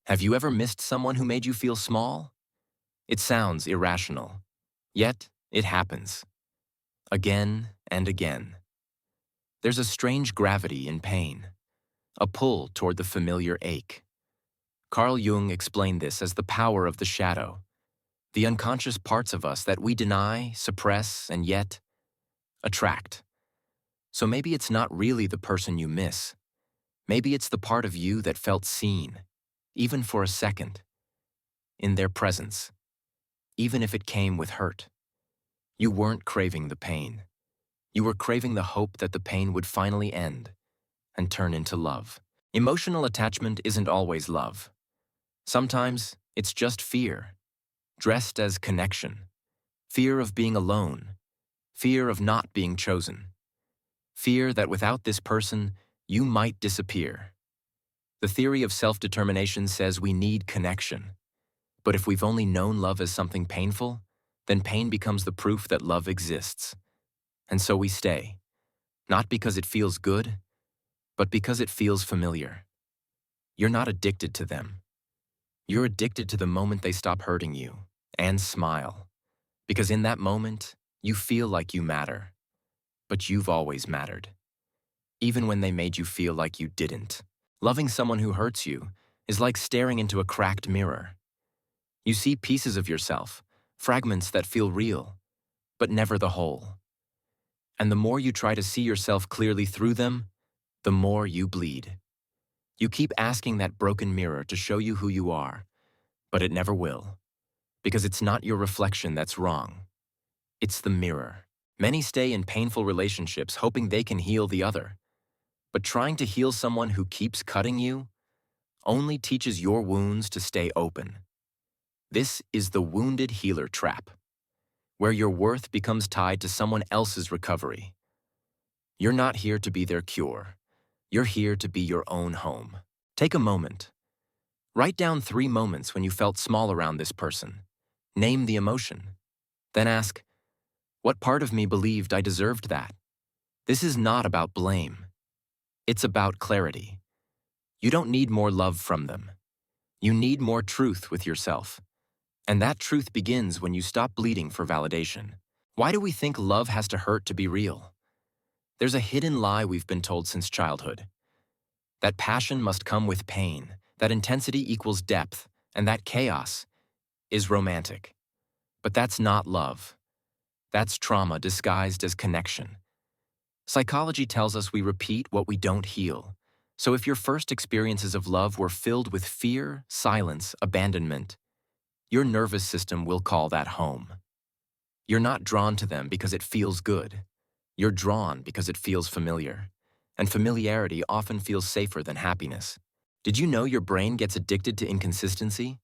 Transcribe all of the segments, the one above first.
Have you ever missed someone who made you feel small? It sounds irrational. Yet, it happens. Again and again. There's a strange gravity in pain, a pull toward the familiar ache. Carl Jung explained this as the power of the shadow, the unconscious parts of us that we deny, suppress, and yet attract. So maybe it's not really the person you miss. Maybe it's the part of you that felt seen, even for a second, in their presence, even if it came with hurt. You weren't craving the pain. You were craving the hope that the pain would finally end and turn into love. Emotional attachment isn't always love. Sometimes it's just fear, dressed as connection. Fear of being alone. Fear of not being chosen. Fear that without this person, you might disappear. The theory of self-determination says we need connection. But if we've only known love as something painful, then pain becomes the proof that love exists. And so we stay, not because it feels good, but because it feels familiar. You're not addicted to them. You're addicted to the moment they stop hurting you and smile. Because in that moment, you feel like you matter. But you've always mattered. Even when they made you feel like you didn't. Loving someone who hurts you is like staring into a cracked mirror. You see pieces of yourself, fragments that feel real, but never the whole. And the more you try to see yourself clearly through them, the more you bleed. You keep asking that broken mirror to show you who you are, but it never will. Because it's not your reflection that's wrong. It's the mirror. Many stay in painful relationships hoping they can heal the other. But trying to heal someone who keeps cutting you only teaches your wounds to stay open. This is the wounded healer trap, where your worth becomes tied to someone else's recovery. You're not here to be their cure. You're here to be your own home. Take a moment. Write down 3 moments when you felt small around this person. Name the emotion. Then ask, what part of me believed I deserved that? This is not about blame. It's about clarity. You don't need more love from them. You need more truth with yourself. And that truth begins when you stop bleeding for validation. Why do we think love has to hurt to be real? There's a hidden lie we've been told since childhood. That passion must come with pain, that intensity equals depth, and that chaos is romantic. But that's not love. That's trauma disguised as connection. Psychology tells us we repeat what we don't heal. So if your first experiences of love were filled with fear, silence, abandonment, your nervous system will call that home. You're not drawn to them because it feels good. You're drawn because it feels familiar. And familiarity often feels safer than happiness. Did you know your brain gets addicted to inconsistency?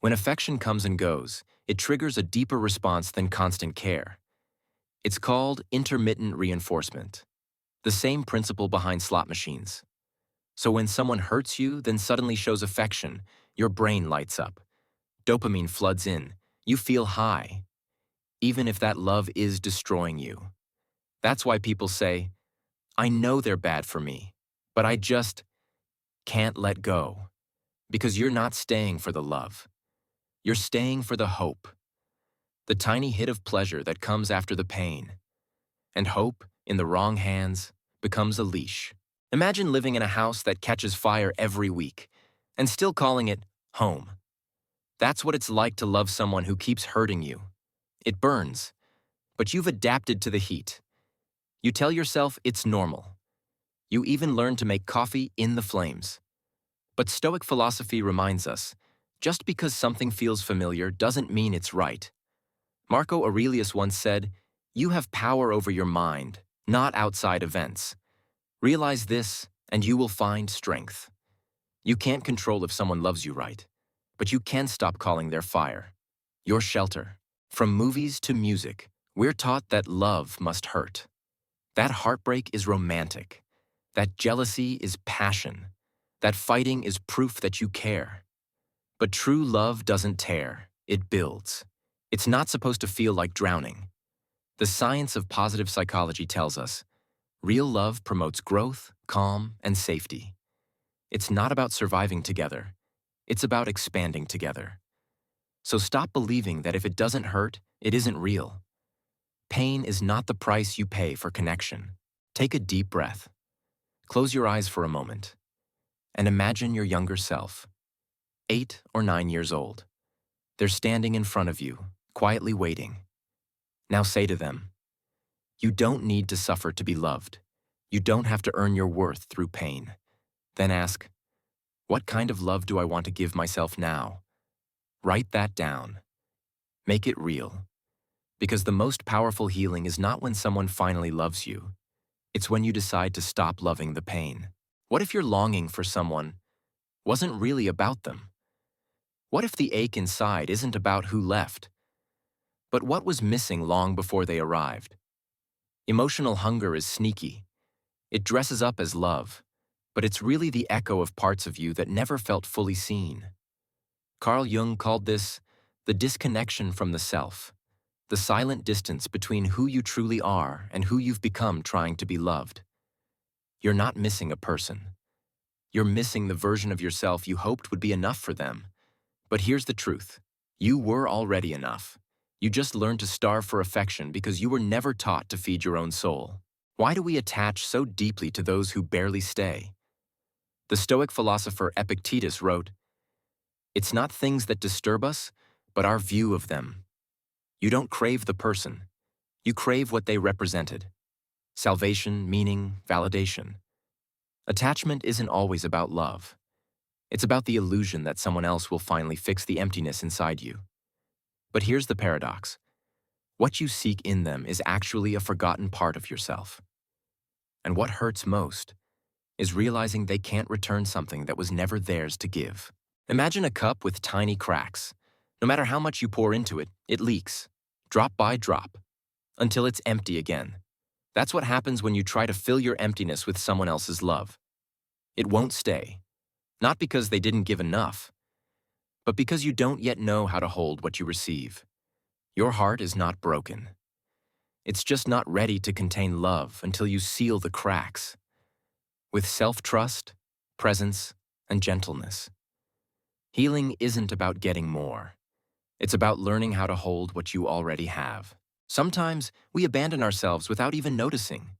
When affection comes and goes, it triggers a deeper response than constant care. It's called intermittent reinforcement, the same principle behind slot machines. So when someone hurts you, then suddenly shows affection, your brain lights up. Dopamine floods in. You feel high, even if that love is destroying you. That's why people say, I know they're bad for me, but I just can't let go. Because you're not staying for the love. You're staying for the hope. The tiny hit of pleasure that comes after the pain. And hope, in the wrong hands, becomes a leash. Imagine living in a house that catches fire every week, and still calling it home. That's what it's like to love someone who keeps hurting you. It burns, but you've adapted to the heat. You tell yourself it's normal. You even learn to make coffee in the flames. But Stoic philosophy reminds us, just because something feels familiar doesn't mean it's right. Marco Aurelius once said, you have power over your mind, not outside events. Realize this, and you will find strength. You can't control if someone loves you right, but you can stop calling their fire your shelter. From movies to music, we're taught that love must hurt. That heartbreak is romantic. That jealousy is passion. That fighting is proof that you care. But true love doesn't tear, it builds. It's not supposed to feel like drowning. The science of positive psychology tells us, real love promotes growth, calm, and safety. It's not about surviving together. It's about expanding together. So stop believing that if it doesn't hurt, it isn't real. Pain is not the price you pay for connection. Take a deep breath. Close your eyes for a moment and imagine your younger self, 8 or 9 years old. They're standing in front of you, quietly waiting. Now say to them, "You don't need to suffer to be loved. You don't have to earn your worth through pain." Then ask, "What kind of love do I want to give myself now?" Write that down. Make it real. Because the most powerful healing is not when someone finally loves you. It's when you decide to stop loving the pain. What if your longing for someone wasn't really about them? What if the ache inside isn't about who left, but what was missing long before they arrived? Emotional hunger is sneaky. It dresses up as love, but it's really the echo of parts of you that never felt fully seen. Carl Jung called this the disconnection from the self, the silent distance between who you truly are and who you've become trying to be loved. You're not missing a person. You're missing the version of yourself you hoped would be enough for them. But here's the truth. You were already enough. You just learned to starve for affection because you were never taught to feed your own soul. Why do we attach so deeply to those who barely stay? The Stoic philosopher Epictetus wrote, "It's not things that disturb us, but our view of them." You don't crave the person. You crave what they represented. Salvation, meaning, validation. Attachment isn't always about love. It's about the illusion that someone else will finally fix the emptiness inside you. But here's the paradox. What you seek in them is actually a forgotten part of yourself. And what hurts most is realizing they can't return something that was never theirs to give. Imagine a cup with tiny cracks. No matter how much you pour into it, it leaks, drop by drop, until it's empty again. That's what happens when you try to fill your emptiness with someone else's love. It won't stay. Not because they didn't give enough, but because you don't yet know how to hold what you receive. Your heart is not broken. It's just not ready to contain love until you seal the cracks with self-trust, presence, and gentleness. Healing isn't about getting more. It's about learning how to hold what you already have. Sometimes we abandon ourselves without even noticing.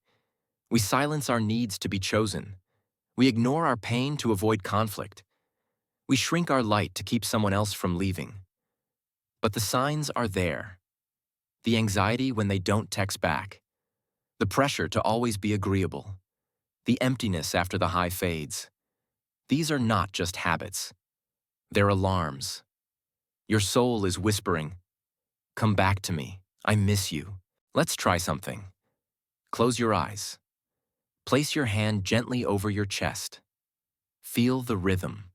We silence our needs to be chosen. We ignore our pain to avoid conflict. We shrink our light to keep someone else from leaving. But the signs are there. The anxiety when they don't text back. The pressure to always be agreeable. The emptiness after the high fades. These are not just habits. They're alarms. Your soul is whispering, "Come back to me. I miss you." Let's try something. Close your eyes. Place your hand gently over your chest. Feel the rhythm.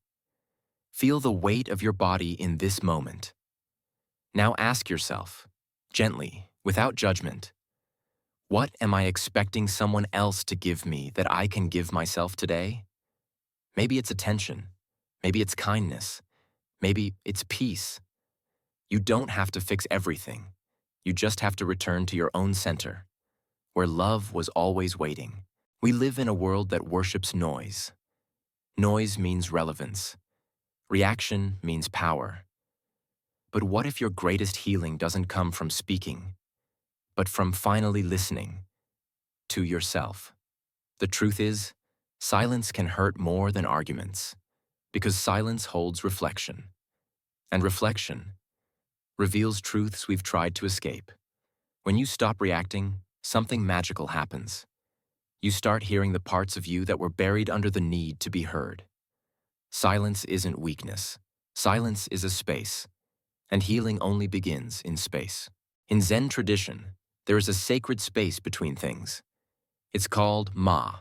Feel the weight of your body in this moment. Now ask yourself, gently, without judgment, what am I expecting someone else to give me that I can give myself today? Maybe it's attention. Maybe it's kindness. Maybe it's peace. You don't have to fix everything. You just have to return to your own center, where love was always waiting. We live in a world that worships noise. Noise means relevance. Reaction means power. But what if your greatest healing doesn't come from speaking, but from finally listening to yourself? The truth is, silence can hurt more than arguments, because silence holds reflection. And reflection reveals truths we've tried to escape. When you stop reacting, something magical happens. You start hearing the parts of you that were buried under the need to be heard. Silence isn't weakness. Silence is a space, and healing only begins in space. In Zen tradition, there is a sacred space between things. It's called Ma,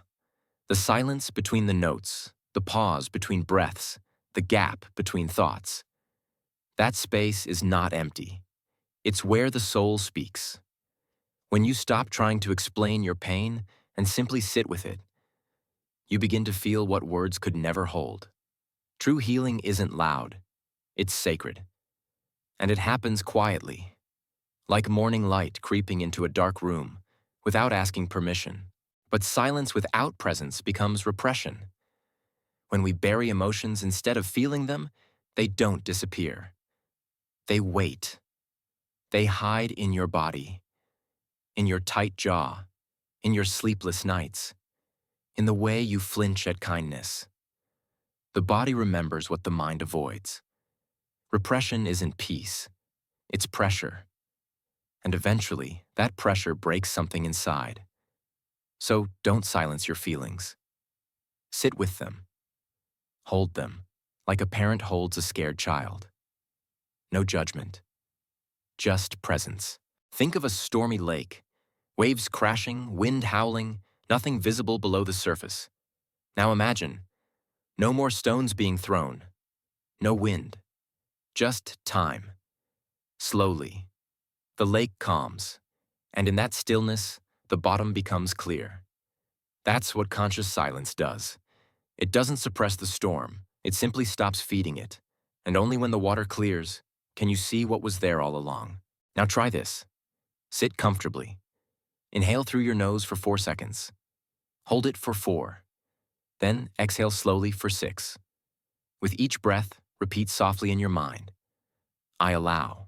the silence between the notes, the pause between breaths, the gap between thoughts. That space is not empty. It's where the soul speaks. When you stop trying to explain your pain and simply sit with it, you begin to feel what words could never hold. True healing isn't loud. It's sacred. And it happens quietly, like morning light creeping into a dark room without asking permission. But silence without presence becomes repression. When we bury emotions instead of feeling them, They don't disappear. They wait. They hide in your body, in your tight jaw, in your sleepless nights, in the way you flinch at kindness. The body remembers what the mind avoids. Repression isn't peace, it's pressure. And eventually, that pressure breaks something inside. So don't silence your feelings. Sit with them. Hold them, like a parent holds a scared child. No judgment, just presence. Think of a stormy lake. Waves crashing, wind howling, nothing visible below the surface. Now imagine, no more stones being thrown, no wind, just time. Slowly, the lake calms, and in that stillness, the bottom becomes clear. That's what conscious silence does. It doesn't suppress the storm, it simply stops feeding it. And only when the water clears can you see what was there all along. Now try this. Sit comfortably. Inhale through your nose for 4 seconds. Hold it for 4. Then exhale slowly for 6. With each breath, repeat softly in your mind. I allow.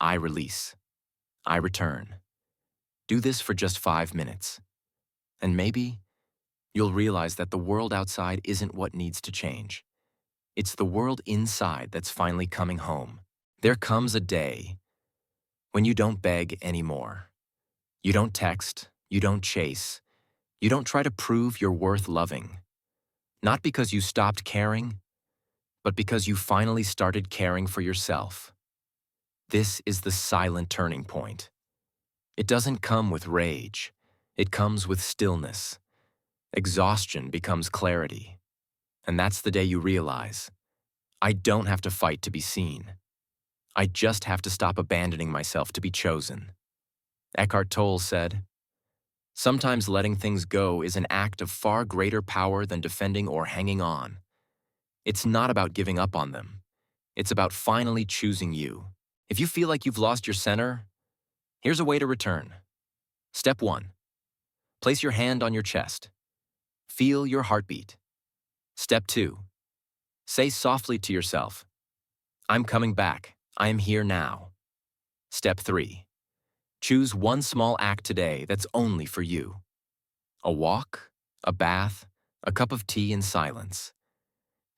I release. I return. Do this for just 5 minutes. And maybe you'll realize that the world outside isn't what needs to change. It's the world inside that's finally coming home. There comes a day when you don't beg anymore. You don't text. You don't chase. You don't try to prove you're worth loving. Not because you stopped caring, but because you finally started caring for yourself. This is the silent turning point. It doesn't come with rage. It comes with stillness. Exhaustion becomes clarity. And that's the day you realize, I don't have to fight to be seen. I just have to stop abandoning myself to be chosen. Eckhart Tolle said, sometimes letting things go is an act of far greater power than defending or hanging on. It's not about giving up on them. It's about finally choosing you. If you feel like you've lost your center, here's a way to return. Step 1. Place your hand on your chest. Feel your heartbeat. Step 2. Say softly to yourself, I'm coming back. I am here now. Step 3. Choose one small act today that's only for you. A walk, a bath, a cup of tea in silence.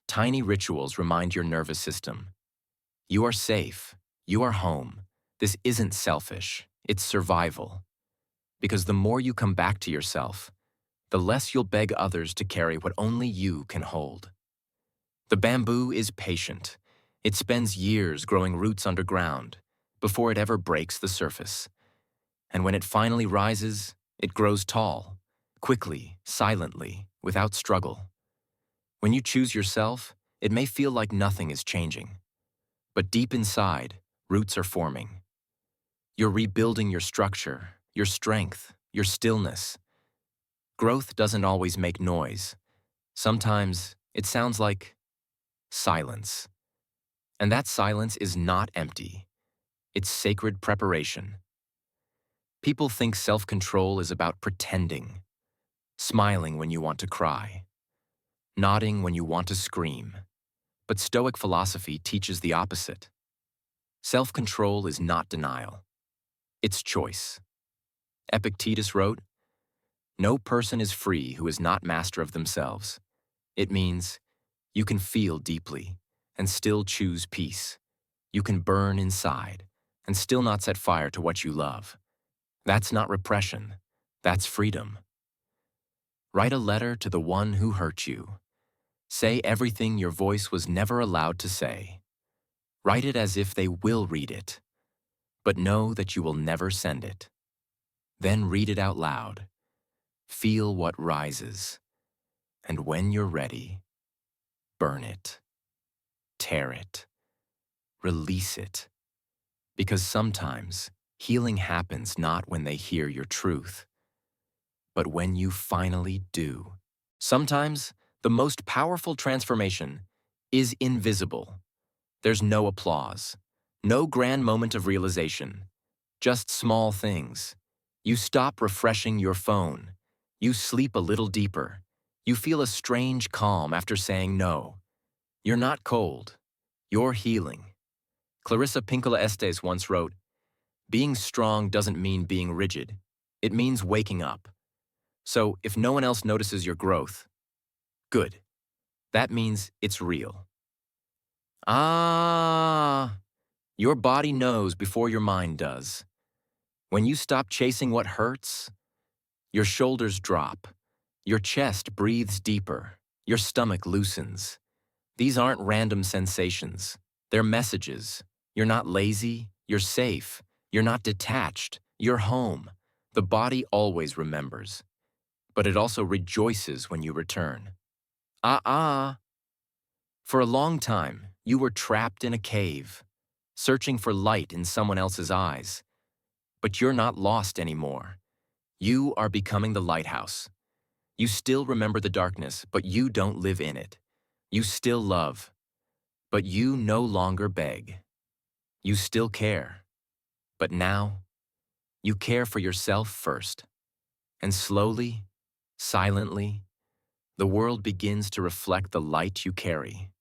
Tiny rituals remind your nervous system. You are safe. You are home. This isn't selfish. It's survival. Because the more you come back to yourself, the less you'll beg others to carry what only you can hold. The bamboo is patient. It spends years growing roots underground before it ever breaks the surface. And when it finally rises, it grows tall, quickly, silently, without struggle. When you choose yourself, it may feel like nothing is changing. But deep inside, roots are forming. You're rebuilding your structure, your strength, your stillness. Growth doesn't always make noise. Sometimes it sounds like silence. And that silence is not empty. It's sacred preparation. People think self-control is about pretending, smiling when you want to cry, nodding when you want to scream. But Stoic philosophy teaches the opposite. Self-control is not denial. It's choice. Epictetus wrote, no person is free who is not master of themselves. It means you can feel deeply and still choose peace. You can burn inside and still not set fire to what you love. That's not repression. That's freedom. Write a letter to the one who hurt you. Say everything your voice was never allowed to say. Write it as if they will read it, but know that you will never send it. Then read it out loud. Feel what rises. And when you're ready, burn it. Tear it. Release it. Because sometimes healing happens not when they hear your truth, but when you finally do. Sometimes the most powerful transformation is invisible. There's no applause, no grand moment of realization, just small things. You stop refreshing your phone. You sleep a little deeper. You feel a strange calm after saying no. You're not cold. You're healing. Clarissa Pinkola Estes once wrote, "Being strong doesn't mean being rigid. It means waking up." So if no one else notices your growth, good. That means it's real. Ah, your body knows before your mind does. When you stop chasing what hurts, your shoulders drop, your chest breathes deeper, your stomach loosens. These aren't random sensations. They're messages. You're not lazy, you're safe, you're not detached, you're home. The body always remembers, but it also rejoices when you return. For a long time, you were trapped in a cave, searching for light in someone else's eyes. But you're not lost anymore. You are becoming the lighthouse. You still remember the darkness, but you don't live in it. You still love, but you no longer beg. You still care, but now you care for yourself first. And slowly, silently, the world begins to reflect the light you carry.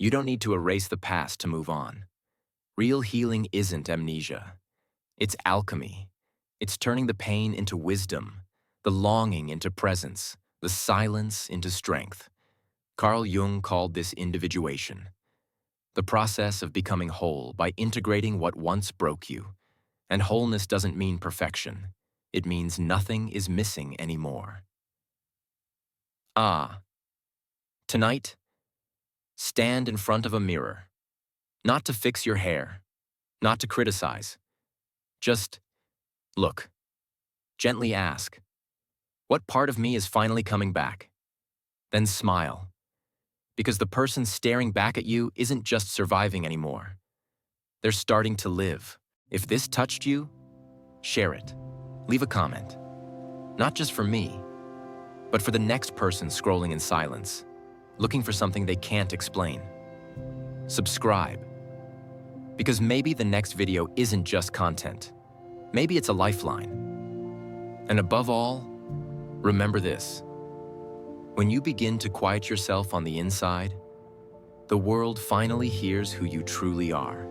You don't need to erase the past to move on. Real healing isn't amnesia. It's alchemy. It's turning the pain into wisdom, the longing into presence, the silence into strength. Carl Jung called this individuation, the process of becoming whole by integrating what once broke you. And wholeness doesn't mean perfection. It means nothing is missing anymore. Tonight, stand in front of a mirror, not to fix your hair, not to criticize. Just look. Gently ask, what part of me is finally coming back? Then smile, because the person staring back at you isn't just surviving anymore. They're starting to live. If this touched you, share it. Leave a comment. Not just for me, but for the next person scrolling in silence, looking for something they can't explain. Subscribe, because maybe the next video isn't just content. Maybe it's a lifeline. And above all, remember this. When you begin to quiet yourself on the inside, the world finally hears who you truly are.